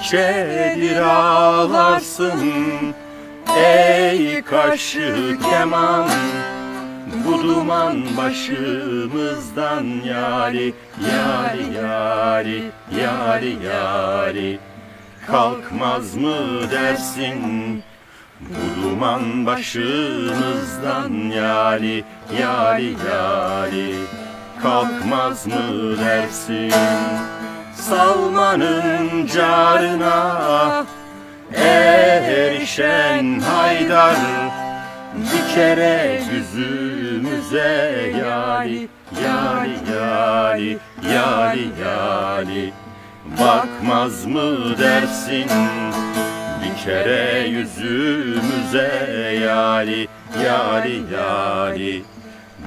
nicedir ağlarsın ey kaşı keman. Bu duman başımızdan yari, yari, yari, yari, yari. Kalkmaz mı dersin? Bu duman başımızdan yari, yari, yari. Kalkmaz mı dersin? Salmanın carına erişen Haydar, bir kere yüzümüze yari, yari, yari, yari, yari. Bakmaz mı dersin? Bir kere yüzümüze yari, yari, yari.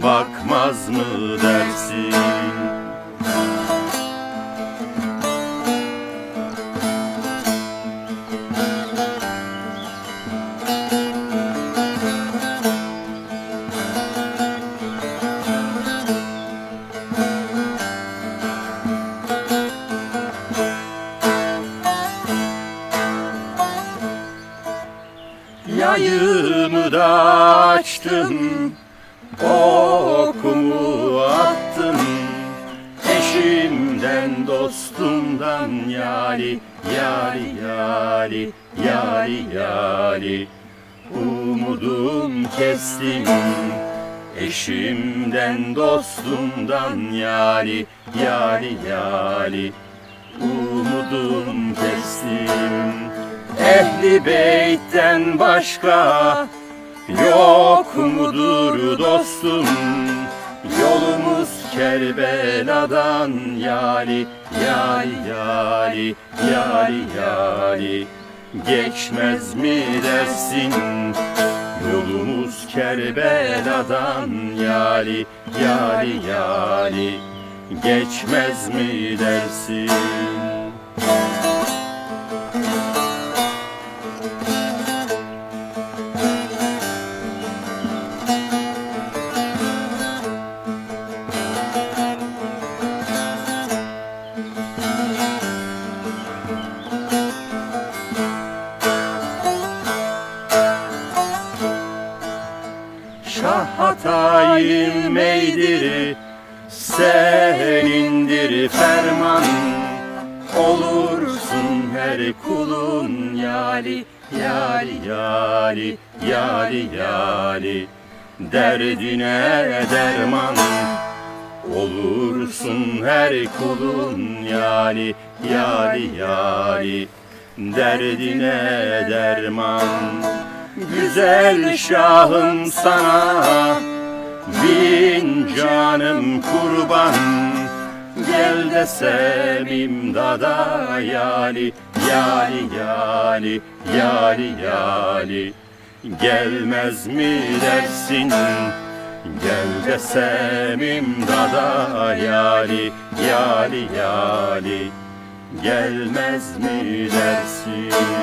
Bakmaz mı dersin? Yayımı da açtım, okumu attım. Eşimden dostumdan yari, yari, yari, yari, yari. Umudum kestim, eşimden dostumdan yari, yari, yari. Umudum kestim. Ehli beytten başka yok mudur dostum? Yolumuz Kerbela'dan yari, yari, yari, yari, yari. Geçmez mi dersin? Yolumuz Kerbela'dan yari, yari, yari. Geçmez mi dersin? Şah Hatay'ın meydiri, senindir ferman. Olursun her kulun yari, yari, yari, yari, yari. Derdine derman. Olursun her kulun yari, yari, yari. Derdine derman. Güzel şahım sana bin canım kurban. Gel desem imdada yali, yali, yali, yali, yali. Gelmez mi dersin? Gel desem imdada yali, yali, yali. Gelmez mi dersin?